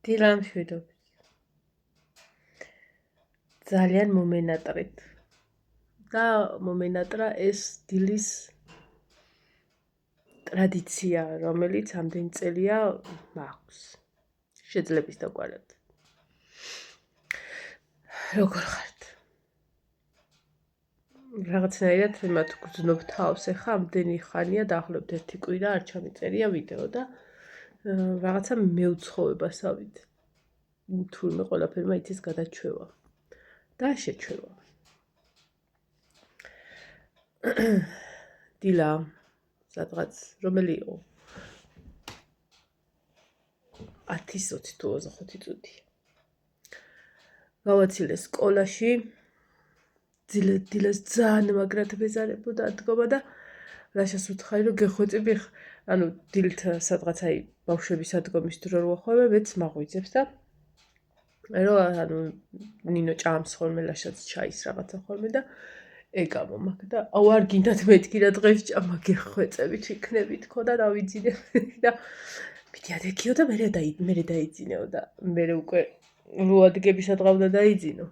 დილა მშვიდობით. ძალიან მომენატრეთ. და მომენატრა ეს დილის ტრადიცია, რომელიც ამდენი წელია მაქვს. შეძლებს დაგვარად. როგორ ხართ? რაღაცნაირად მათ გძნობ თავს ახლა ამდენი ხანია დაახლოებით 1 კვირა არ ჩამიწერია ვიდეო და რაღაცა მეუცხოვებასავით. თურმე ყველაფერმა იცის გადაჩვევა და შეჩვევა. დილა სადღაც რომელი იყო? 10-20 თუ 25 წუთი. გავაცილე სკოლაში. დილას ძალიან მაგრად ბეზარებოდა ადგომა და რაშას უთხარი რომ გეხვეწები ანუ დილით სადღაც აი ბავშვების ადგომის დრო რო ხვევე მეც მაღვიძებს და რომ ანუ ნინო ჭამს ხოლმე ლაშაც ჩაის რაღაცა ხოლმე და ეგა მომაქ და აუ არ გინდათ მეთქი რა დღეს ჭამა გეხვეწებით იქნები თქო და დავიძინე და მითი ადეკიო და მე დაიძინეო და მე უკვე რო ადგები სადღავდა დაიძინო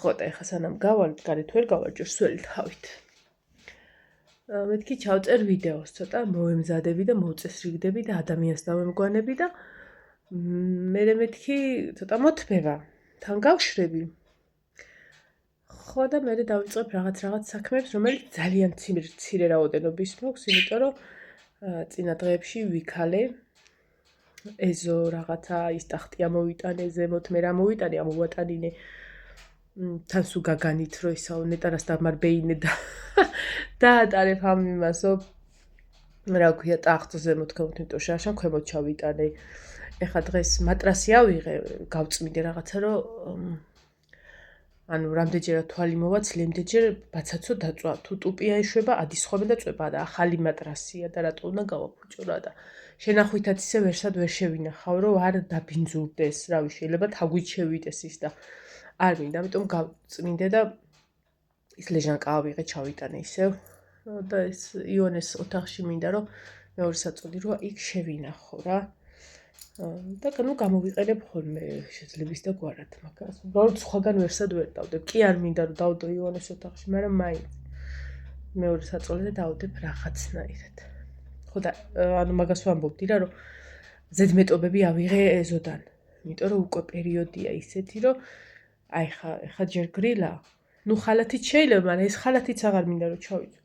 ხო და ეხა სანამ გავალ გარეთ ვერ გავალ ჯერ სველი თავით მეთქი ჩავწერ ვიდეოს ცოტა მოემზადები და მოვწესრიგდები და ადამიანს დავემგვანები და მე მეთქი ცოტა მოთმევა თან გავშრები ხო და მე დავიწყებ რაღაც საქმეებს რომელიც ძალიან მცირე რაოდენობის მოქვს იმიტომ რომ წინა დღეებში ვიქალე ეზო რაღაცა ის ტახტი ამოვიტანე ზემოთ მე რა მოვიტანე ამოვატანინე თან სულ გაგანით რომ ისაო ნეტარას დამარბეინე და დაატარებ ამ იმასო რა ქვია ტახტზე ზემოთ გამოთ იმიტომ შაშან ქვემოთ ჩავიტანე ეხა დღეს მატრასი ავიღე გავწმინდე რაღაცა რომ ანუ რამდენჯერა თვალი მოვაცლი იმდენჯერ ბაცაცო დაწვა თუ ტუპია ეშვება ადისხომე და წვება და ახალი მატრასია და რატო უნდა გავაფუჭო რა და შენახვითაც ისე ვერსად ვერ შევინახავ რომ არ დაბინძურდეს რავი შეიძლება თაგვით შევიტეს ის და არ მინდა ამიტომ გავწმინდე და ის ლეჟანკა ავიღე ჩავიტანე ისევ და ეს იონეს ოთახში მინდა რომ მეორე საწოლი რო იქ შევინახო რა და ნუ გამოვიყენებ ხოლმე შეძლებს და გვარად მაგას უბრალოდ სხვაგან ვერსად ვერ დავდებ კი არ მინდა რომ დავდო იონეს ოთახში მაგრამ მაინც მეორე საწოლზე დავდებ რაღაცნაირად ხო და ანუ მაგას ვამბობდი რა რომ ზედმეტობები ავიღე ეზოდან იმიტომ რომ უკვე პერიოდია ისეთი რომ აი ხა ჯერ გრილა ნუ ხალათით შეიძლება მაგრამ ეს ხალათიც აღარ მინდა რომ ჩავიწო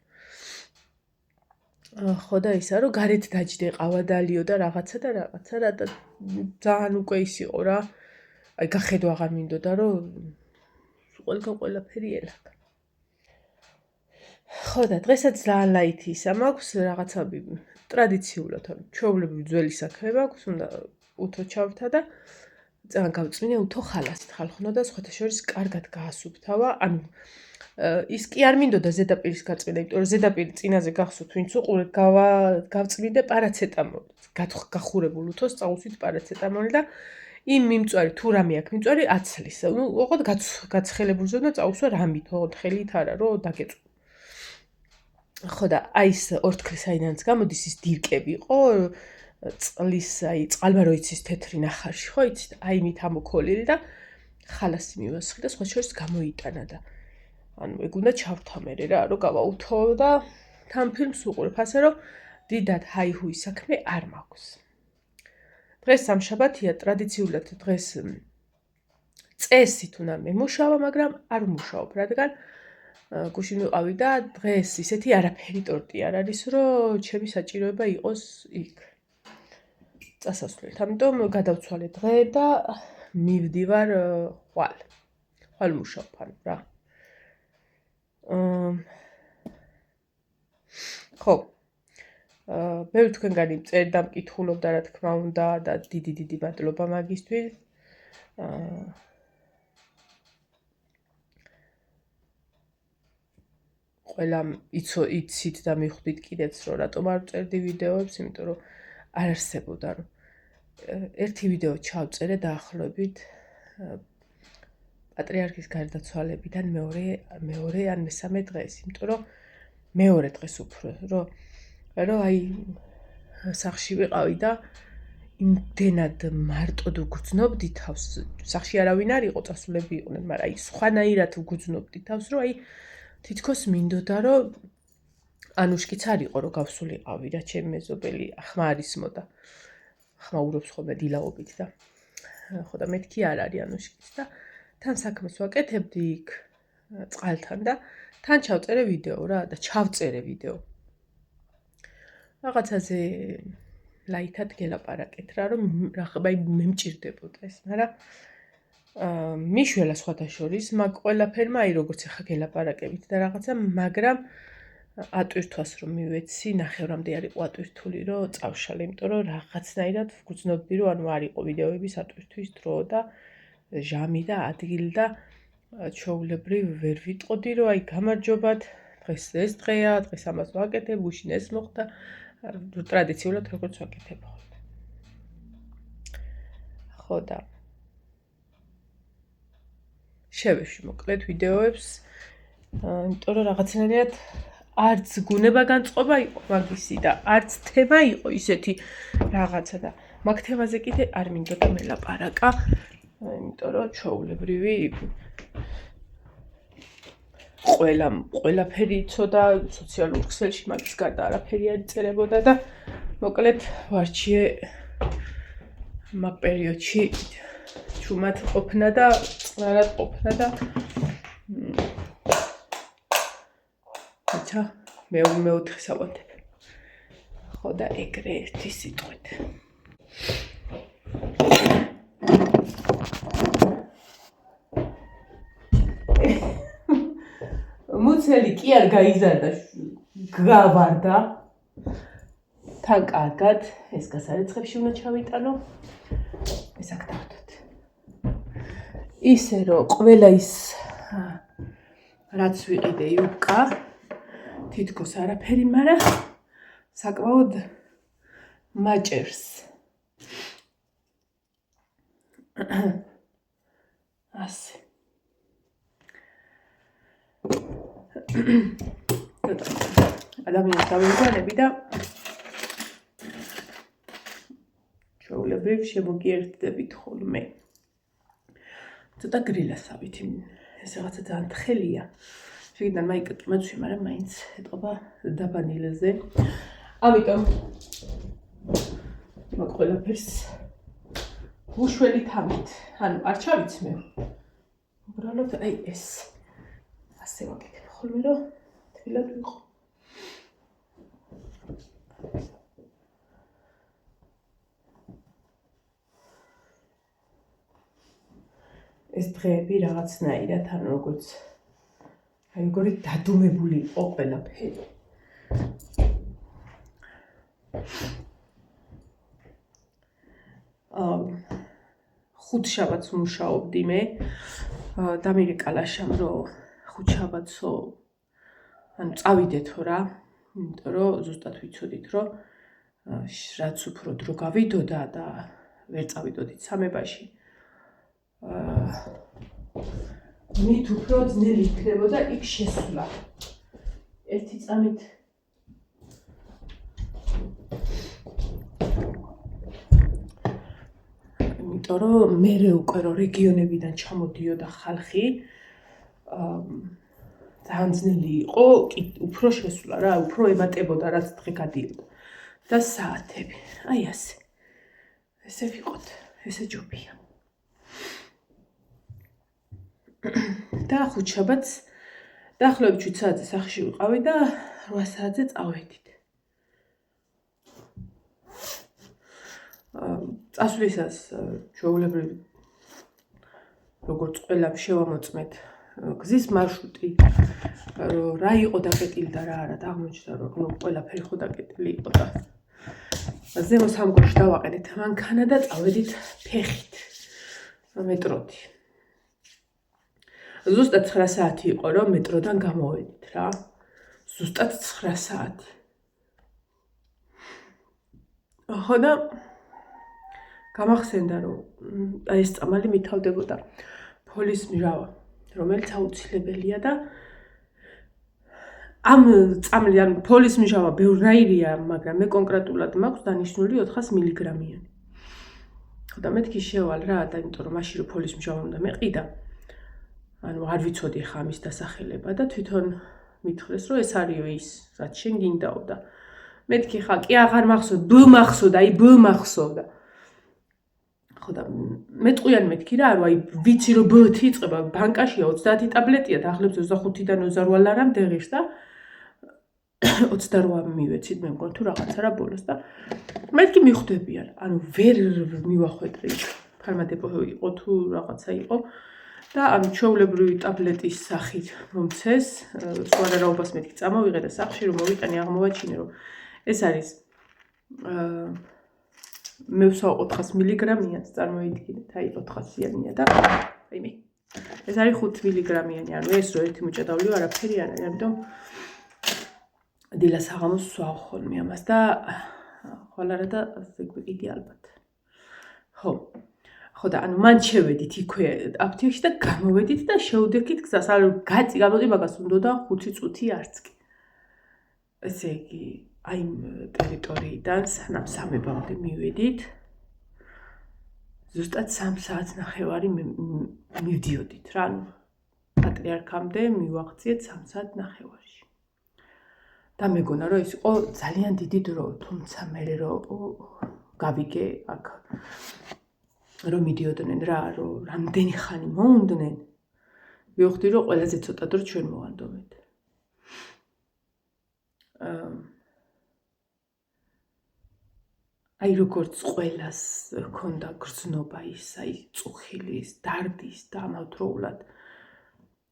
ხო და ისა რომ გარეთ დაჯდე ყავადალიო და რაღაცა რა და ძალიან უკვე ის იყო რა აი გახედვა აღარ მინდოდა რომ ყველაფერი ელაკა ხო და დღესაც ძალიან ლაითი ისა მაქვს რაღაცა ტრადიციულად ჩვეულებრივ ძველი საქმე მაქვს უნდა უთო ჩავრთა და ძალიან გავწმინე უთო ხალასით ხალხნო და სხვათა შორის კარგად გაასუფთავა ანუ ის კი არ მინდოდა ზედაპირის გაწმინდა, იმიტომ რომ ზედაპირი წინაზე გახსოვთ, ვინც უყურეთ, გავწმინდე პარაცეტამოლი. გახურებულ უთოს წაუსვით პარაცეტამოლი და იმ მიმწვარი თუ რამე აქვს მიმწვარი აცლის. ნუ ოღონდ გაცხელებულზე უნდა წაუსვა რამით, ოღონდ ხელით არა, რომ დაგეწო. ხო და აი ეს ორთქლის აიდანაც გამოდის ის დირკები იყო წყლის აი წყალმა რო იცის თეთრი ნახარში, ხო იცით? აი მით ამოქოლილი და ხალასი მივასხი და სხვა შორის გამოიტანა და ანუ ეგ უნდა ჩავრთა მე რა რომ გავაუთო და თან ფილმს უყურებ ასე რომ დიდად ჰაი-ჰუი საქმე არ მაქვს. დღეს სამშაბათია ტრადიციულად დღეს წესით უნდა მემუშავა, მაგრამ არ ვმუშაობ, რადგან გუშინ ვიყავი და დღეს ისეთი არაფერი ტორტი არ არის, რომ ჩემი საჭიროება იყოს იქ. წასასვლელთ. ამიტომ გადავცვალე დღე და მივდივარ ხვალ მუშაობ ანუ რა. ხო ბევრი თქვენგანი წერდა მკითხულობდა რა თქმა უნდა და დიდი მადლობა მაგისთვის ყველა იცით და მიხვდით კიდეც რომ რატომ არ წერდი ვიდეოებს იმიტომ რომ არ არსებობდა რომ ერთი ვიდეო ჩავწერე დაახლოებით პატრიარქის გარდაცვალებიდან მეორე ან მესამე დღეს, იმიტომ რომ მეორე დღეს უფრო რომ აი სახში ვიყავი და იმდენად მარტოდ ვგრძნობდი თავს, სახში არავინ არ იყო, წასულები იყვნენ, მაგრამ აი სხვანაირად ვგრძნობდი თავს, რომ აი თითქოს მინდოდა, რომ ანუშკიც არ იყო, რომ გავსულიყავი რა, ჩემი მეზობელი ახმა არ ისმოდა. ახმა ურობს ხოლმე დილაობით და ხო და მეთქი არ არის ანუშკიც და თან საქმეს ვაკეთებდი იქ წყალთან და თან ჩავწერე ვიდეო რა და ჩავწერე ვიდეო. რაღაცაზე ლაითად გელაპარაკეთ რა, რომ აი მე მჭირდებოდა ეს, მაგრამ მიშველა სხვათა შორის, მაგ ყველაფერმა აი როგორც ახლა გელაპარაკებით და რაღაცა, მაგრამ ატვირთვას რომ მივეცი, ნახევრამდე არ იყო ატვირთული, რომ წავშალე, იმიტომ რომ რაღაცნაირად ვგრძნობდი, რომ ანუ არ იყო ვიდეოების ატვირთვის დრო და ჟამი და ადგილი და ჩვეულებრივ ვერ ვიტყოდი, რომ აი გამარჯობათ, დღეს ეს დღეა, დღეს ამას ვაკეთებ, გუშინ ეს მოხდა, ტრადიციულად როგორც ვაკეთებ ხოლმე. ხო და შევეშვი მოკლედ ვიდეოებს, იმიტომ რომ რაღაცნაირად არც გუნება განწყობა იყო მაგისი და არც თემა იყო ისეთი რაღაცა და მაგ თემაზე კიდე არ მინდოდა მელაპარაკა, იმიტომ რომ ჩვეულებრივი ყველაფერი იცოდა სოციალურ ქსელში, მაგის გარდა არაფერი არ იწერებოდა და მოკლედ ვარჩიე მაგ პერიოდში ჩუმად ყოფნა და წყნარად ყოფნა და ცა მეოთხეს ავადებ. ხო და ეგრე ერთი სიტყვით. მუცელი კი არ გაიზარდა, გავარდა. თან კარგად, ეს გასარეცხებში უნდა ჩავიტანო. ეს აქ დავდოთ. ისე რომ ყველა ის რაც ვიყიდე იუბკა, თითქოს არაფერი, მაგრამ საკმაოდ მაჭერს. ასე. ადამიანს დავიგვანები და ჩვეულებრივ შემოგიერთდებით ხოლმე. ცოტა გრილასავით, ეს რაღაცა ძალიან თხელია. შეგიდან მაიკაკი მაცვი, მაგრამ მაინც ეტყობა დაბანილზე. ამიტომ მაგ ყველაფერს უშველი თამით, ანუ არ ჩავიცმე. უბრალოდ აი ეს ასე ვაკეთებ ხოლმე, რომ თბილად ვიყო. ეს დღეები რაღაცნაირად, ანუ როგორც აი როგორი დადუმებული იყო ყველაფერი. ხუთშაბათს მუშაობდი მე, დამირეკა ლაშამ, რომ ხუთშაბათსო ანუ წავიდეთო რა, იმიტომ რომ ზუსტად ვიცოდით, რომ რაც უფრო დრო გავიდოდა და ვერ წავიდოდით სამებაში, მით უფრო ძნელი იქნებოდა იქ შესვლა. ერთი წამით იმიტომ რომ მერე უკვე რომ რეგიონებიდან ჩამოდიოდა ხალხი, ძალიან ძნელი იყო უფრო შესვლა რა, უფრო ემატებოდა რაც დღე გადიოდა და საათები. აი ასე. ესე ვიყოთ, ესე ჯობია. და ხუთშაბათს დაახლოებით 7 საათზე სახში ვიყავი და 8 საათზე წავედით. წასვლისას ჩვეულებრივ როგორც ყველა შევამოწმეთ გზის მარშრუტი, რომ რა იყო დაკეტილი და რა არა, აღმოჩნდა რომ ყველაფერი ხო დაკეტილი იყო და ზემო სამგორში დავაყენეთ მანქანა და წავედით ფეხით მეტროთი. ზუსტად 9 საათი იყო, რომ მეტროდან გამოვედით რა. ზუსტად 9 საათი. ხო და გამახსენდა, რომ ეს წამალი მითავდებოდა ფოლის მჟავა, რომელიც აუცილებელია და ამ წამლი, ანუ ფოლის მჟავა ბევრნაირია, მაგრამ მე კონკრეტულად მაქვს დანიშნული 400 მილიგრამიანი. და მეთქი შევალ რა და იმიტომ რომ მაშინ რო ფოლის მჟავა უნდა მეყიდა ანუ არ ვიცოდი ხა ამის დასახელება და თვითონ მითხრეს რომ ეს არისო ის რაც შენ გინდაო და მეთქი ხა კი აღარ მახსოვ ბ მახსოვდა აი ბ მახსოვდა ხო და მეტყვიან მეთქი რა აი ვიცი რომ ბ-თი იწყება ბანკაშია 30 ტაბლეტია და ახლებს 25-დან 28 ლარამდე ღირს და 28 მივეცით მე მგონი თუ რაღაცა რა ბოლოს და მეთქი მიხვდებიან ანუ ვერ მივახვედრე ფარმადეპო იყო თუ რაღაცა იყო და ანუ ჩვეულებრივი ტაბლეტის სახით მომცეს სხვა რაობას მეთქი წამოვიღე და სახში რომ მოვიტანე აღმოვაჩინე რომ ეს არის მე ვსაუყო 400 მილიგრამიანს წარმოიდგინეთ აი 400-იანია და აი მე ეს არის 5 მილიგრამიანი ანუ ეს რო ერთი მუჭა დავლიო არაფერი არ არის ამიტომ დილას აღამოს ვსვავ ხოლმე ამას და ხოლ არა და ზეგვიყიდი ალბათ ხო ხო და ანუ მან შევედით იქვე აფთიაქში და გამოვედით და შევდექით გზას ანუ გაწი გამოდი მაგას უნდა 5 წუთი არც კი ესე იგი აი ტერიტორიიდან სანამ სამებამდე მივედით ზუსტად 3 საათს ნახევარი მივდიოდით რა ანუ პატრიარქამდე მივაღწიეთ 3 საათ ნახევარში და მეგონა რომ ეს იყო ძალიან დიდი დრო თუმცა მე რომ გავიგე აქ რომ მიდიოდნენ რა რომ რამდენი ხანი მოუნდნენ ვიხდი რომ ყველაზე ცოტა დრო ჩვენ მოვანდომეთ აი როგორც ყველას ქონდა გრძნობა ის აი წუხილის დარდის და ამავდროულად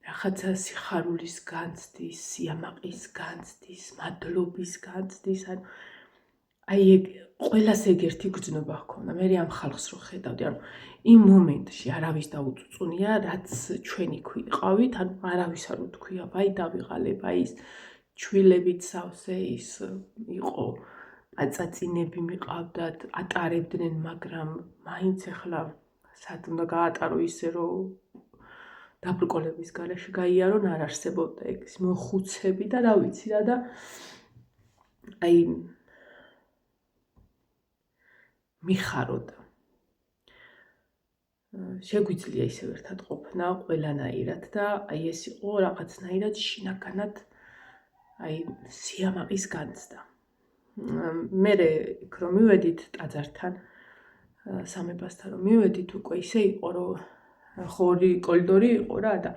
რაღაცა სიხარულის განცდის სიამაყის განცდის მადლობის განცდის აი ეგ ყველას ეგ ერთი გრძნობა ჰქონდა მე ამ ხალხს რო ხედავდი ანუ იმ მომენტში არავის დაუწუწუნია რაც ჩვენი ქვიყავით ანუ არავის არ უთქვია ვაი დავიღალებ აი ის ჩვილებით სავსე ის იყო აწაწინები მიყავდათ ატარებდნენ მაგრამ მაინც ახლა სად უნდა გაატარო ისე რომ დაბრკოლების გარეშე გაიარონ არ არსებობდა ეგ მოხუცები და რა ვიცი რა და აი მიხაროდა შეგვიძლია ისევ ერთად ყოფნა ყველანაირად და აი ეს იყო რაღაცნაირად შინაგანად აი სიამაყის განცდა მე იქ რომ მივედით ტაძართან სამებასთან რომ მივედით უკვე ისე იყო რომ ხორი კორიდორი იყო რა და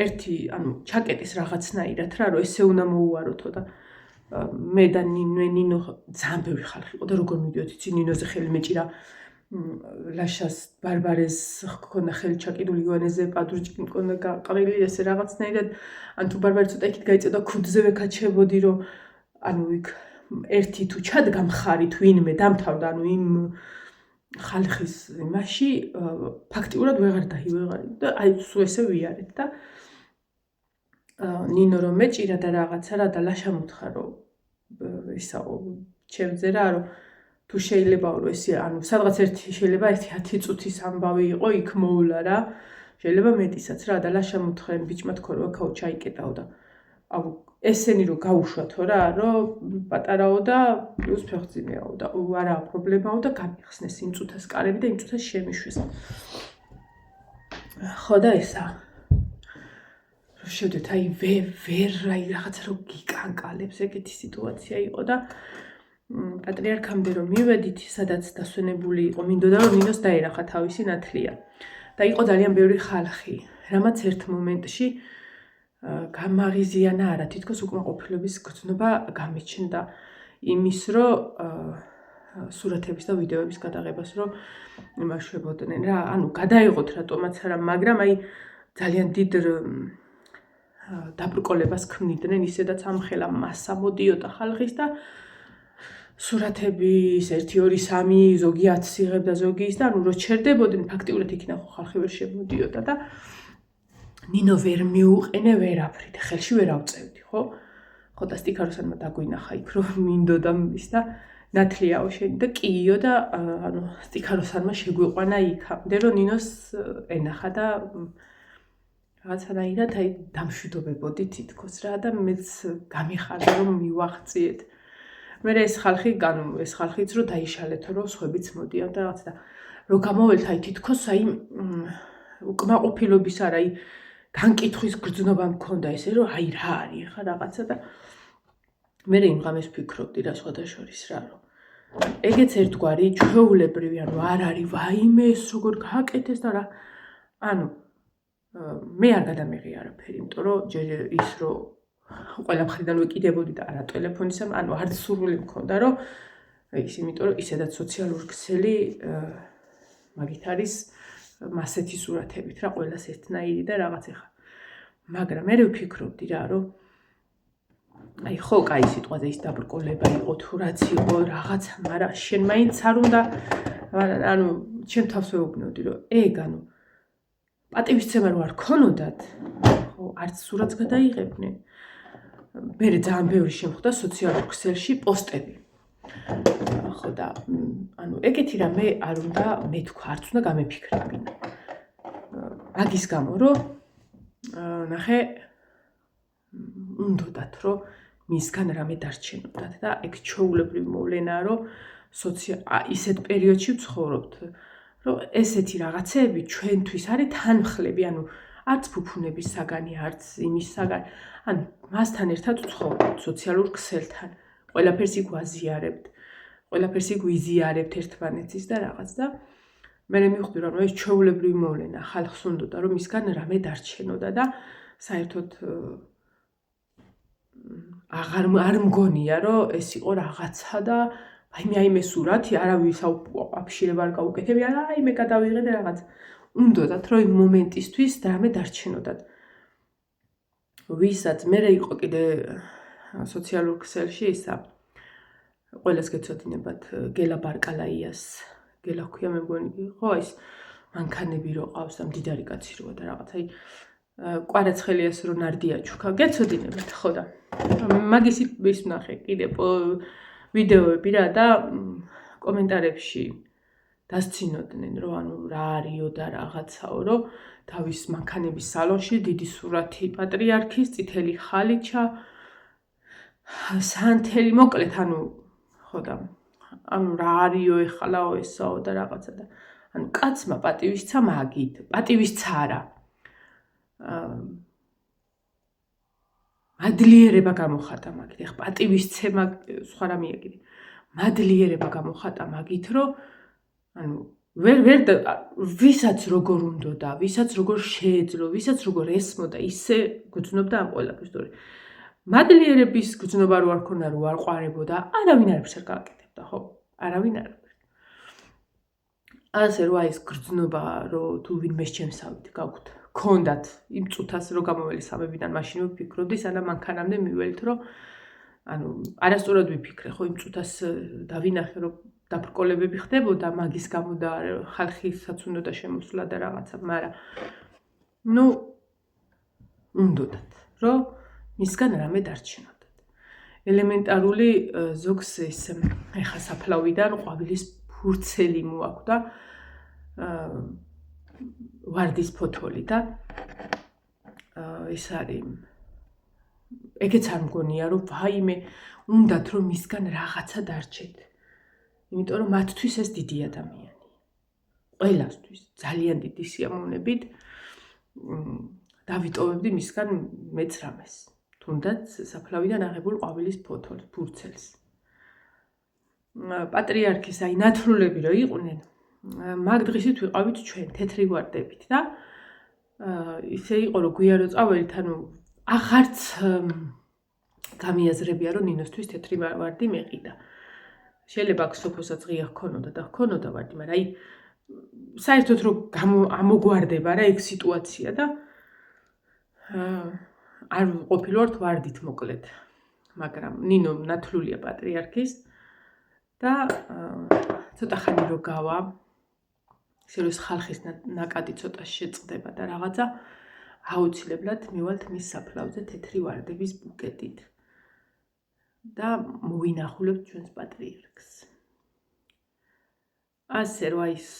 ერთი ანუ ჩაკეტის რაღაცნაირად რა რომ ესე უნდა მოუაროთო და მე და ნინო ძალიან ბევრი ხალხი იყო და როგორ მივიდიოთ იცი ნინოზე ხელი მეჭირა ლაშას ბარბარეს ჰქონდა ხელი ჩაკიდული ივანეზე პადრუჭკი მქონდა გაყრილი ესე რაღაცნაირად ან თუ ბარბარე ცოტა იქით გაიწოდა ქუდზევე კაჩებოდი რომ ანუ იქ ერთი თუ ჩადგა მხარი თუ ვინმე დამთავრდა ანუ იმ ხალხის იმაში ფაქტიურად ვეღარ დაივეღარი და აი სულ ესე ვიარეთ და ნინო რომ მეჭირა და რაღაცა რა და ლაშა მოთხა რომ ისაო ჩემზე რა რომ თუ შეიძლებაო რომ ესე ანუ სადღაც ერთი შეიძლება ერთი 10 წუთის ამბავი იყო იქ მოვლა რა შეიძლება მეტისაც რა და ლაშა მოთხა იმ ბიჭმა თქო რომ აქაო ჩაიკეტაო და აუ ესენი რომ გაუშვათო რა რომ პატარაო და პლუს ფეხძინეაო და არა პრობლემაო და გამიხსნეს იმ წუთას კარები და იმ წუთას შემიშვეს ხო და ესა შევდეთ აი ვერ აი რაღაცა რომ გიკანკალებს ეგეთი სიტუაცია იყო და პატრიარქამდე რომ მივედით სადაც დასვენებული იყო მინდოდა რომ ნინოს დაერახა თავისი ნათლია და იყო ძალიან ბევრი ხალხი რამაც ერთ მომენტში გამაღიზიანა არა თითქოს უკმაყოფილების გრძნობა გამიჩნდა იმის რომ სურათების და ვიდეოების გადაღებას რომ იმაშვებოდნენ რა ანუ გადაიღოთ რატომაც არა მაგრამ აი ძალიან დიდ დაბრკოლებას ქმნიდნენ ისედაც ამხელა მასა მოდიოდა ხალხის და სურათების 1 2 3 ზოგი 10 იღებდა ზოგი ის და ანუ რო ჩერდებოდნენ ფაქტიურად იქ ნახო ხალხი ვერ შემოდიოდა და ნინო ვერ მიუყენე ვერაფრით ხელში ვერ ავწევდი ხო ხო და სტიქაროსანმა დაგვინახა იქ რომ მინდოდა ის და ნათლიაო შენი და კიო და ანუ სტიქაროსანმა შეგვიყვანა იქამდე რომ ნინოს ენახა და რაღაცნაირად აი დამშვიდობებოდი თითქოს რა და მეც გამიხარდა რომ მივაღწიეთ მე ეს ხალხიც რომ დაიშალეთო რომ სხვებიც მოდიან და რაღაც და რომ გამოველთ აი თითქოს აი უკმაყოფილობის არა აი განკითხვის გრძნობა მქონდა ესე რომ აი რა არის ხა რაღაცა და მე იმ ღამეს ვფიქრობდი რა სხვადასხვის რა რომ ეგეც ერთგვარი ჩვეულებრივი ანუ არ არის ვაიმე ეს როგორ გააკეთეს და რა ანუ მე არ გადამიღი არაფერი იმიტომ რომ ჯერ ის რომ ყველა მხრიდან ვეკიდებოდი და არა ტელეფონისა ანუ არც სურვილი მქონდა რომ ის იმიტომ რომ ისედაც სოციალური ქსელი მაგით არის მასეთი სურათებით რა ყველას ერთნაირი და რაღაც ეხა მაგრამ მე ვფიქრობდი რა რომ აი ხო კაი სიტყვაზე ის დაბრკოლება იყო თუ რაც იყო რაღაცა მაგრამ შენ მაინც არ უნდა ანუ ჩემ თავს ვეუბნოდი რომ ეგ ანუ პატივისცემა რო არ ქონოდათ ხო არც სურათს გადაიღებდნენ მე ძალიან ბევრი შემხვდა სოციალურ ქსელში პოსტები ხო და ანუ ეგეთი რამე არ უნდა მეთქვა არც უნდა გამეფიქრებინა მაგის გამო რომ ნახე უნდათ რომ მისგან რამე დარჩენოდათ და ეგ ჩვეულებრივი მოვლენაა რომ ისეთ პერიოდში ვცხოვრობთ რომ ესეთი რაღაცეები ჩვენთვის არის თანმხლები ანუ არც ფუფუნების საგანი არც იმის საგანი ანუ მასთან ერთად ვცხოვრობთ სოციალურ ქსელთან ყველაფერს იქ ვაზიარებთ ყველაფერს იქ ვიზიარებთ ერთმანეთის და რაღაც და მე მივხვდი რომ ეს ჩვეულებრივი მოვლენა ხალხს უნდოდა რომ მისგან რამე დარჩენოდა და საერთოდ არ მგონია რომ ეს იყო რაღაცა და აი მე სურათი არავის აფშირება არ გაუკეთებია აი მე გადავიღე და რაღაც უნდათ რომ იმ მომენტისთვის რამე დარჩენოდათ ვისაც მე იყო კიდე სოციალურ ქსელში ისა ყველას გეცოდინებათ გელა ბარკალაიას გელა ქვია მე მგონი ხო ის მანქანები რო ყავს და მდიდარი კაცი როა და რაღაც აი კვარაცხელიას რო ნარდია ჩუქა გეცოდინებათ ხო და მაგის ის ვნახე კიდე ვიდეოები რა და კომენტარებში დასცინოდნენ რომ ანუ რა არისო და რაღაცაო რომ თავის მანქანების სალონში დიდი სურათი პატრიარქის წითელი ხალიჩა სანთელი მოკლედ ანუ ხო და ანუ რა არისო ეხლაო ესაო და რაღაცა და ანუ კაცმა პატივისცა მაგით პატივისცა არა მადლიერება გამოხატა მაგით ეხ პატივისცემა სხვა რამეა კიდე მადლიერება გამოხატა მაგით რომ ანუ ვერ ვისაც როგორ უნდოდა ვისაც როგორ შეეძლო ვისაც როგორ ესმოდა ისე გძნობდა ამ ყველაფერს თორე მადლიერების გძნობა რო არ ქონა რო არ ყვარებოდა არავინ არაფერს არ გააკეთებდა ხო არავინ არაფერს ასე რომ აი ეს გძნობა რომ თუ ვინმეს ჩემსავით გაგვთ ქონდათ იმ წუთას რო გამოველი სამებიდან მაშინ ვფიქრობდი სანამ მანქანამდე მიველთ რომ ანუ არასწორად ვიფიქრე ხო იმ წუთას დავინახე რომ დაბრკოლებები ხდებოდა მაგის გამო და ხალხისაც უნდა შემოსვლა და რაღაცა მაგრამ ნუ უნდათ რომ მისგან რამე დარჩენოდათ ელემენტარული ზოგს ეს ეხა საფლავიდან ყვავილის ფურცელი მოაქვს და ვარდის ფოთოლი და ეს არის ეგეც არ მგონია რომ ვაიმე უნდათ რომ მისგან რაღაცა დარჩეთ იმიტომ რომ მათთვის ეს დიდი ადამიანი ყველასთვის ძალიან დიდი სიამოვნებით დავიტოვებდი მისგან მეც რამეს თუნდაც საფლავიდან აღებულ ყვავილის ფოთოლს ფურცელს პატრიარქის აი ნათლულები რო იყვნენ მაგ დღისით ვიყავით ჩვენ თეთრი ვარდებით და ისე იყო რომ გვიან რო წავალით ანუ აღარც გამიაზრებია რომ ნინოსთვის თეთრი ვარდი მეყიდა შეიძლება აქ სოფოსაც ღია ჰქონოდა და ჰქონოდა ვარდი მაგრამ აი საერთოდ რომ ამოგვარდება რა ეგ სიტუაცია და არ ყოფილვართ ვარდით მოკლედ მაგრამ ნინო ნათლულია პატრიარქის და ცოტა ხანი რო გავა ისე რომ ხალხის ნაკადი ცოტა შეწყდება და რაღაცა აუცილებლად მივალთ მის საფლავზე თეთრი ვარდების ბუკეტით და მოვინახულებთ ჩვენს პატრიარქს ასე რომ აი ეს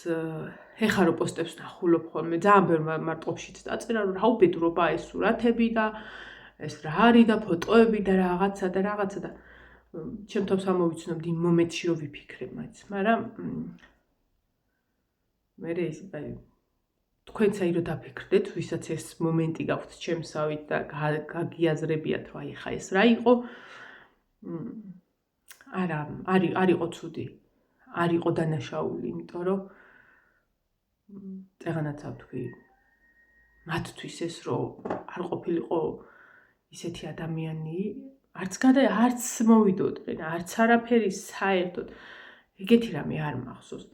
ეხა რო პოსტებს ნახულობ ხოლმე ძალიან ბევრ მარტყოფშიც დაწერა რომ რა უბედურობა ეს სურათები და ეს რა არის და ფოტოები და რაღაცა და ჩემ თავს ამოვიცნობდი იმ მომენტში რომ ვიფიქრე მაინც მაგრამ მე ის აი თქვენც აი რომ დაფიქრდეთ, ვისაც ეს მომენტი გაქვთ ჩემსავით და გაგიაზრებიათ, რომ აი ხა ეს რა იყო. არა, არ იყო ცუდი. არ იყო დანაშაული, იმიტომ რომ წეღანაცა ვთქვი, მათთვის ეს რომ არ ყოფილიყო ისეთი ადამიანი, არც მოვიდოდნენ, არც არაფერი საერთოდ. ეგეთი რამე არ მახსოვს.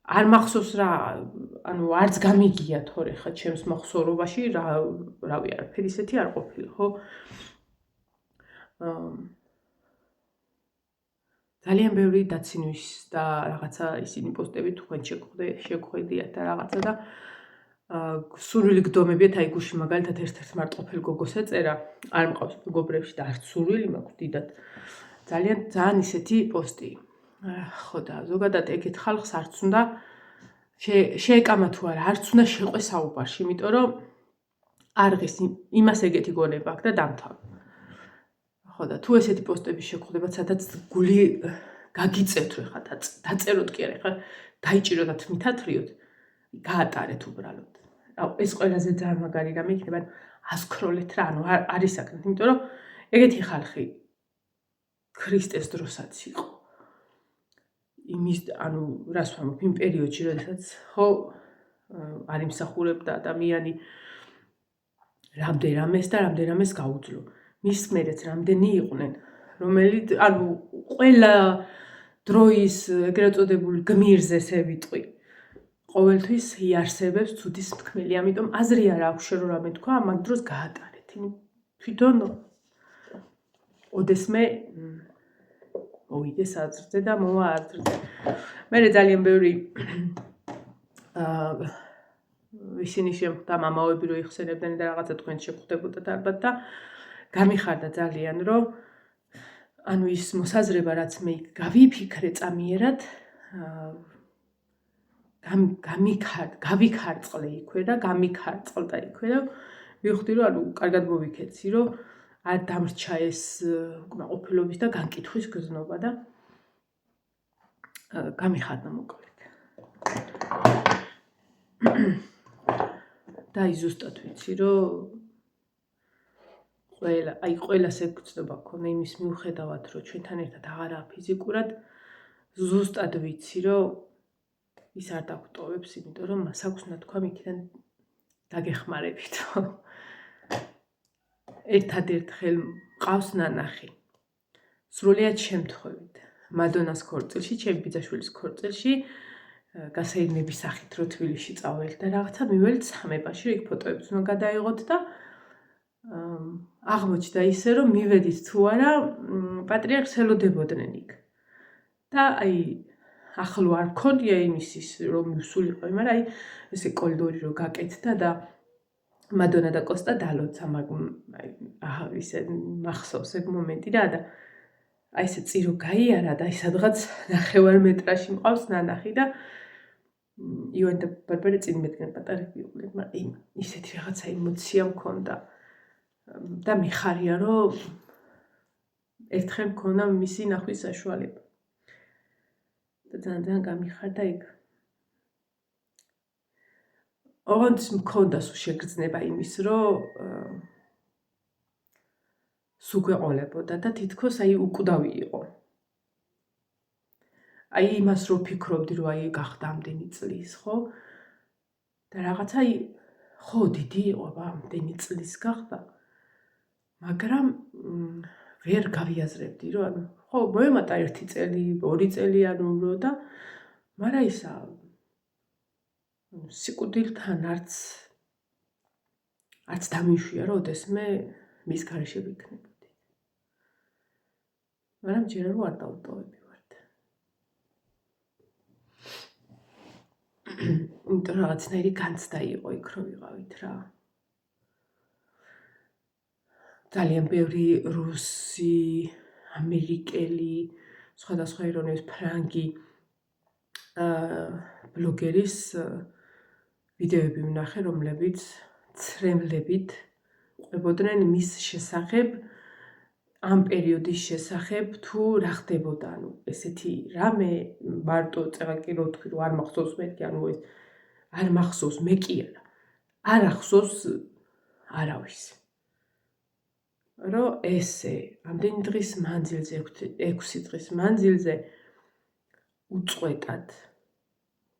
არ მახსოვს რა, ანუ არც გამიგია თორე ხა ჩემს მოხსოვრობაში რავი არაფერი ისეთი არ ყოფილა, ხო? ძალიან ბევრი დაცინვის და რაღაცა ისინი პოსტები თქვენ შეგხვედიათ და რაღაცა და სურვილი გდომებიათ, აი გუში მაგალითად ერთ-ერთ მარტყოფელ გოგოს ეწერა, არ მყავს მეგობრებში და არც სურვილი მაქვს დიდად. ძალიან ისეთი პოსტი. ხო და ზოგადად ეგეთ ხალხს არც უნდა შეეკამა თუ არა, არც უნდა შეყვეს საუბარში, იმიტომ რომ არღის იმას ეგეთი გონება აქვს და დამთავრდა. ხო და თუ ესეთი პოსტები შეგხვდებათ, სადაც გული გაგიწევთ ხა დაწეროთ კი არა, ხა დაიჭიროთ და მითათრიოთ, გაატარეთ უბრალოდ. ეს ყველაზე ძალიან მაგარი რამე იქნება, ასკროლეთ რა, ანუ არის საკრეთ, იმიტომ რომ ეგეთი ხალხი ქრისტეს დროსაც იყო. იმის, ანუ რას ვამბობ, იმ პერიოდში, როდესაც ხო არ იმსახურებდა ადამიანი რამდენამეს და რამდენამეს გაუძლო. მის მერეც რამდენი იყვნენ, რომელიც, ანუ ყველა დროის ეგრეთ წოდებული გმირზე ვიტყვი. ყოველთვის იარსებებს ცუდის მთქმელი, ამიტომ აზრი არ აქვს რომ რამე თქვა, მაგ დროს გაატარეთ. თვითონ ოდესმე მოვიდეს აზრზე და მოვა აზრზე. მე ძალიან ბევრი ისინი შემხვდა მამაოები რო იხსენებდნენ და რაღაცა თქვენ შეგხვდებოდათ ალბათ და გამიხარდა ძალიან რომ ანუ ის მოსაზრება რაც მე გავიფიქრე წამიერად გავიქარწყლე იქვე და გამიქარწყლდა იქვე და ვიხდი რომ ანუ კარგად მოვიქეცი რომ არ დამრჩა ეს უკმაყოფილობის და განკითხვის გზნობა და გამიხარდა მოკლედ. და ზუსტად ვიცი რომ ყველას ეგ გზნობა გქონდა იმის მიუხედავად რომ ჩვენთან ერთად აღარაა ფიზიკურად ზუსტად ვიცი რომ ის არ დაგვტოვებს, იმიტომ რომ მას აქვს ნათქვა იქიდან დაგეხმარებით რომ ერთადერთ ხელ მყავს ნანახი. სრულიად შემთხვევით. მადონას ქორწილში, ჩემი ბიძაშვილის ქორწილში, გასაირმების სახით რო თბილისში წავალთ და რაღაცა მიველთ სამებაში, იქ ფოტოებს უნდა გადაიღოთ და აღმოჩნდა ისე რომ მივედით თუ არა, პატრიარქს ელოდებოდნენ იქ. და აი ახლო არ მქონია იმის რომ მივსულიყო, მაგრამ აი ესე კორიდორი რო გაკეთდა და მადონა და კოსტა დალოცა, აი ისე მახსოვს ეგ მომენტი და აი ესე წირო გაიარა და აი სადღაც 9 მეტრაში მყავს ნანახი და იოან და ბარბარე წინ მედგნენ პატარები იყვნენ, მაგრამ ისეთი რაღაცა ემოცია მქონდა და მიხარია რომ ერთხელ მქონდა მისი ნახვის საშუალება. და ძალიან გამიხარდა იქ. ოღონდ მქონდა სულ შეგრძნება იმის რომ სუგვეყოლებოდა და თითქოს აი უკვდავი იყო. აი იმას რო ფიქრობდი რომ აი გახდა ამდენი წლის, ხო? და რაღაცა აი ხო დიდი იყო ამდენი წლის გახდა. მაგრამ ვერ გავიაზრებდი რომ ანუ ხო მოემატა 1 წელი, 2 წელი ანუ და მაგრამ ისა სიკვდილთან არც დამიშვია რომ ოდესმე მის გარეშე ვიქნებოდი. მაგრამ ჯერ რომ არ დავტოვები ვართ. იმიტომ რაღაცნაირი განცდა იყო იქ რომ ვიყავით რა. ძალიან ბევრი რუსი, ამერიკელი, სხვადასხვა ეროვნების ფრანგი ბლოგერის ვიდეოები ვნახე, რომლებიც ცრემლებით ყვებოდნენ მის შესახებ, ამ პერიოდის შესახებ თუ რა ხდებოდა, ანუ ესეთი რამე მარტო წეღაკი რო თქვი რომ არ მახსოვს მეთქი, ანუ ეს არ მახსოვს მე კი არ ახსოვს არავის. რომ ესე ამდენი დღის მანძილზე 6 დღის მანძილზე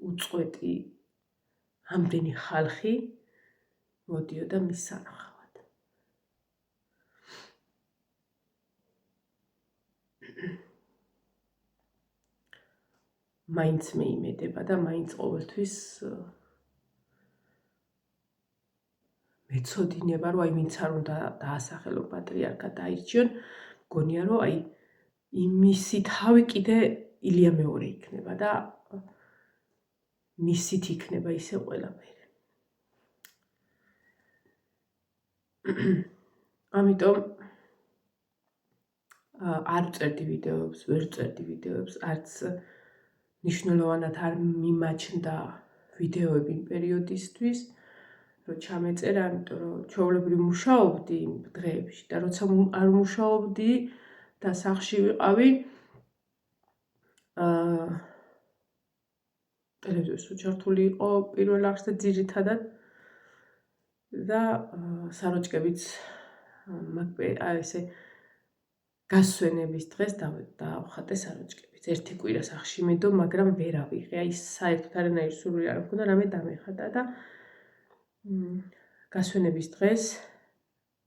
უწყვეტი ამდენი ხალხი მოდიოდა მის სანახავად. მაინც მეიმედება და მაინც ყოველთვის მეცოდინება, რომ ვინც არ უნდა დაასახელო პატრიარქად დაირჩიონ, მგონია რომ იმისი თავი კიდე ილია მეორე იქნება და მისით იქნება ისე ყველაფერი. ამიტომ არ წერდი ვიდეოებს, ვერ წერდი ვიდეოებს, არც ნიშნულოვანად არ მიმაჩნდა ვიდეოები იმ პერიოდისთვის, რომ ჩამეწერა, იმიტომ რომ ჩვეულებრივ მუშაობდი იმ დღეებში და როცა არ მუშაობდი და სახლში ვიყავი, ტელევიზორს უჩართული იყო პირველ რიგში და ძირითადად და საროჭკებიც ესე გასვენების დღეს დავხატე საროჭკებით. ერთი კვირა სახლში მედო, მაგრამ ვერ ავიღე. აი საერთოდ არანაირი სურვილი არ მქონდა, რამე დამეხატა და გასვენების დღეს,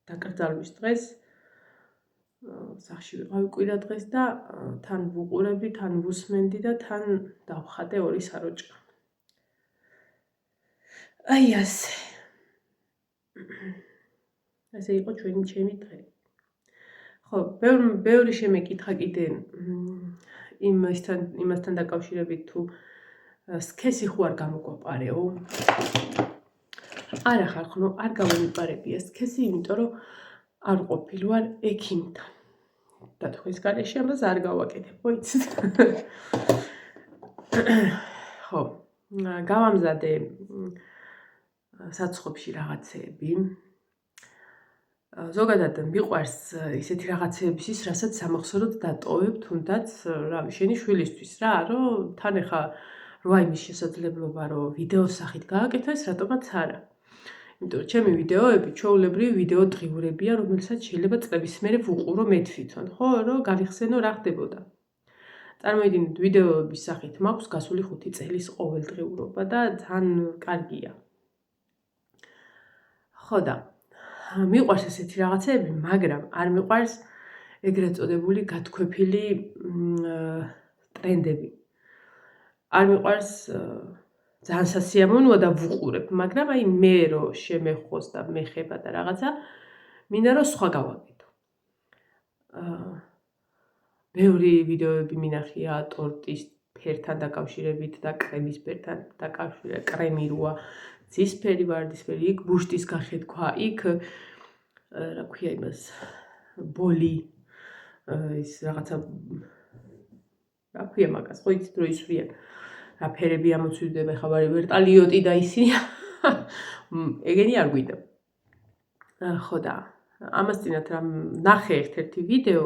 დაკრძალვის დღეს სახლში ვიყავი კვირა დღეს და თან ვუყურებდი, თან ვუსმენდი და თან დავხატე 2 საროჭკა. აი ასე. ასე იყო ჩემი დღე. ხო, ბევრი შემეკითხა კიდე იმასთან დაკავშირებით თუ სქესი ხო არ გამოგვაპარეო? არა ხალხო, არ გამომიპარებია სქესი, იმიტომ რომ არ ყოფილი ვარ ექიმთან. და თქვენს გარეშე ამას არ გავაკეთებ, ხო იცით? ხო, გავამზადე საცხობში რაღაცეები. ზოგადად მიყვარს ისეთი რაღაცეების ის, რასაც სამახსოვროდ დატოვებ, თუნდაც, რავი, შენი შვილისთვის რა, რომ თან ეხა რო აი მის შესაძლებლობა, რომ ვიდეოს სახით გააკეთო, ეს რატომაც არა. იმიტომ რომ ჩემი ვიდეოები ჩვეულებრივი ვიდეო დღიურებია, რომელსაც შეიძლება წლების მერე ვუყურო მე თვითონ, ხო, რომ გავიხსენო რა ხდებოდა. წარმოიდგინეთ, ვიდეოების სახით მაქვს გასული 5 წელის ყოველდღიურობა და ძალიან კარგია. ხო და მიყვარს ესეთი რაღაცეები, მაგრამ არ მიყვარს ეგრეთ წოდებული გათქვეფილი ტრენდები. არ მიყვარს ძალიან სასიამოვნოა და ვუყურებ, მაგრამ აი მე რო შემეხოს და მეხება და რაღაცა, მინდა რომ სხვა გავაკეთო. ბევრი ვიდეოები მინახია ტორტის ფერთან დაკავშირებით და კრემის ფერთან დაკავშირებით, კრემი როა ცისფერი, ვარდისფერი, იქ ბუშტის გახეთქვა, იქ რა ქვია იმას, ბოლი, ის რაღაცა რა ქვია მაგას, ხო იცით რომ ისვრიან. რა ფერები ამოცვიდება, ხა ვერტალიოტი და ისინი. ეგენი არ გვიდა. ხო და ამას წინათ რა ნახე ერთ-ერთი ვიდეო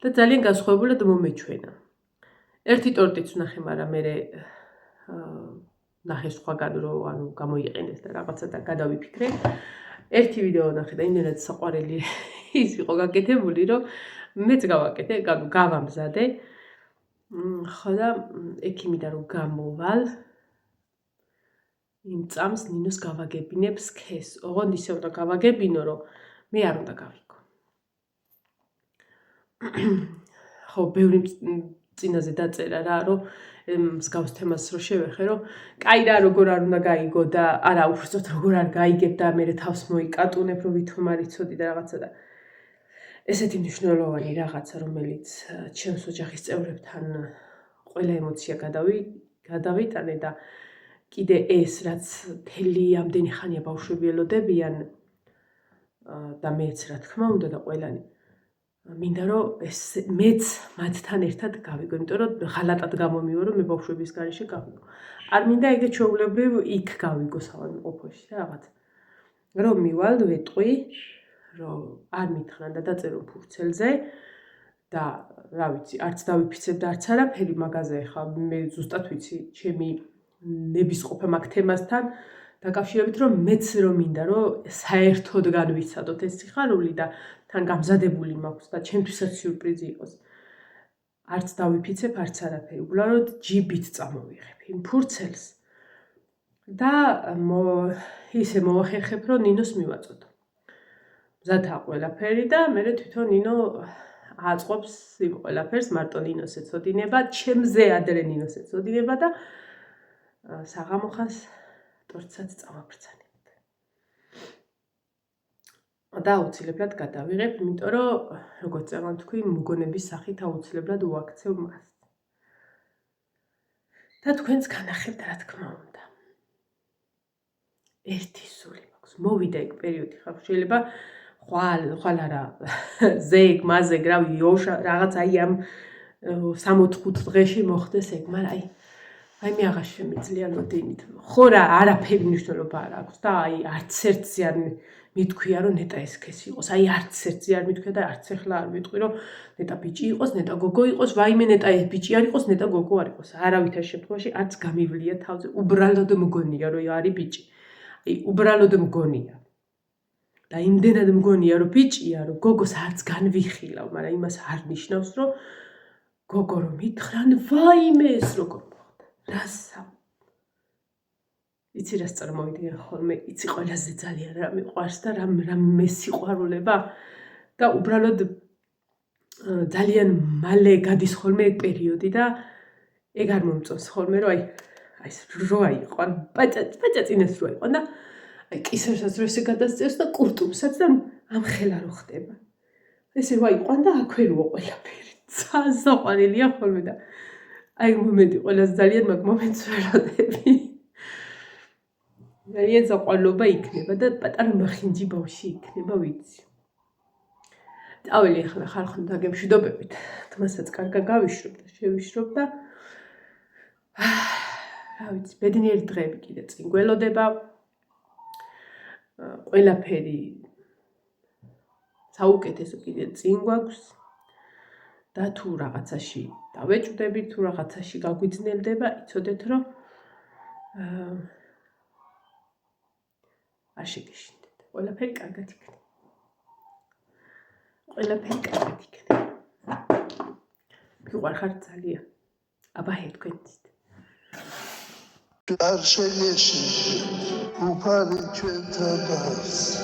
და ძალიან განსხვავებულად მომეჩვენა. ერთი ტორტიც ვნახე, მაგრამ მე ნახე სხვაგან რომ ანუ გამოიყენეს და რაღაცა და გადავიფიქრე. ერთი ვიდეო ნახე და იმენად საყვარელი ის იყო გაკეთებული, რომ მეც გავაკეთე, გავამზადე. ხო და ექიმიდან რომ გამოვალ, იმ წამს ნინოს გავაგებინებ სქეს. ოღონდ ისე უნდა გავაგებინო, რომ მე არ უნდა გავიქო. ხო, ბევრი წინაზე დაწერა რა, რომ მსგავს თემას რო შევეხე, რომ კაი რა, როგორ არ უნდა გაიგო და არა უბრალოდ როგორ არ გაიგებ და მე თავს მოიკატუნებ, რომ ვითომ არ იცოდი და რაღაცა და ესეთი მნიშვნელოვანი რაღაცა, რომელიც ჩემს ოჯახის წევრებთან ყველა ემოცია გადავიტანე და კიდე ეს, რაც მთელი ამდენი ხანია ბავშვები ელოდებიან და მეც რა თქმა უნდა და ყველანი მინდა რომ მეც მათთან ერთად გავიგო, იმიტომ რომ ღალატად გამომივა, რომ მე ბავშვების გარეშე გავიგო. არ მინდა ეგრე ჩვეულებრივ იქ გავიგო საავადმყოფოში და რაღაც. რომ მივალ, ვეტყვი, რომ არ მითხრან და დაწერო ფურცელზე და რა ვიცი, არც დავიფიცებ და არც არაფერი მაგაზე ხა მე ზუსტად ვიცი, ჩემი ნებისყოფა მაგ თემასთან დაკავშირებით, რომ მეც რომ მინდა, რომ საერთოდ განვიცადოთ ეს სიხარული და თან გამზადებული მაქვს და ჩემთვისაც სიურპრიზი იყოს. არც დავიფიცებ, არც არაფერი. უბრალოდ ჯიბით წამოვიღებ იმ ფურცელს და ისე მოვახერხებ, რომ ნინოს მივაწოდო. მზადაა ყველაფერი და მე თვითონ ნინო აწყობს იმ ყველაფერს, მარტო ნინოს ეცოდინება, ჩემზე ადრე ნინოს ეცოდინება და საღამო ხანს ტორტსაც წავაბრძანებთ. და აუცილებლად გადავიღებ, იმიტომ რომ როგორც წამან თქვი, მოგონების სახით აუცილებლად უაქცევ მას. და თქვენს განახებთ, რა თქმა უნდა. ერთი სული მაქვს. მოვიდა ეგ პერიოდი ხარ, შეიძლება ხვალ არა ზეგ, მაზეგ, რავი, იოშა, რაღაც აი ამ 3-4 დღეში მოხდეს ეგ, მაგრამ აი მე აღარ შემიძლია ლოდინით. ხო რა, არაფერი მნიშვნელობა არ აქვს და აი არც ერთზე არ მithქვია, რომ ნეტა ეს სქესი იყოს. აი არც ერთზე არ მithქვია და არც ახლა არ ვიტყვი, რომ ნეტა ბიჭი იყოს, ნეტა გოგო იყოს, ვაიმე ნეტა ეს ბიჭი არ იყოს, ნეტა გოგო არ იყოს. არავითარ შემთხვევაში არც გამივლია თავზე. უბრალოდ მგონია, რომ არის ბიჭი. აი უბრალოდ მგონია. და იმდენად მგონია, რომ ბიჭია, რომ გოგოს არც განვიხილავ, მაგრამ იმას არ ნიშნავს, რომ გოგო რომ მითხრან, ვაიმე ეს როგორ მოხდა. რასა? იცი რას წარმოვიდგენ ხოლმე, იცი ყველაზე ძალიან რა მიყვარს და რა მესიყვარულება და უბრალოდ ძალიან მალე გადის ხოლმე ეგ პერიოდი და ეგ არ მომწონს ხოლმე, რომ აი ეს როა იყო, ან პაწაწინეს როა იყო და აი კისერსაც რო ესე გადასწევს და კურტუმსაც და ამხელა რო ხდება. ესე როა იყო და აქვე როა ყველაფერი. საყვარელია ხოლმე და აი მომენტი ყველაზე ძალიან მაგ მომენტს ვეროდები. ძალიან საყვარლობა იქნება და პატარა მახინჯი ბავში იქნება, ვიცი. წაველი ახლა ხალხთან დაგემშვიდობებით. თმასაც კარგად გავიშრობ და შევიშრობ და რა ვიცი, ბედნიერი დღეები კიდე წინ გველოდება. ყველაფერი საუკეთესო კიდე წინ გვაქვს და თუ რაღაცაში დავეჭვდებით, თუ რაღაცაში გაგვიძნელდება, იცოდეთ, რომ არ შეგეშინდეთ. ყველაფერი კარგად იქნება. ყველაფერი კარგად იქნება. მიგყვარხართ ძალიან. აბაჰე თქვენთვის. არ შეგეშინდეთ უფალი ჩვენთანაც.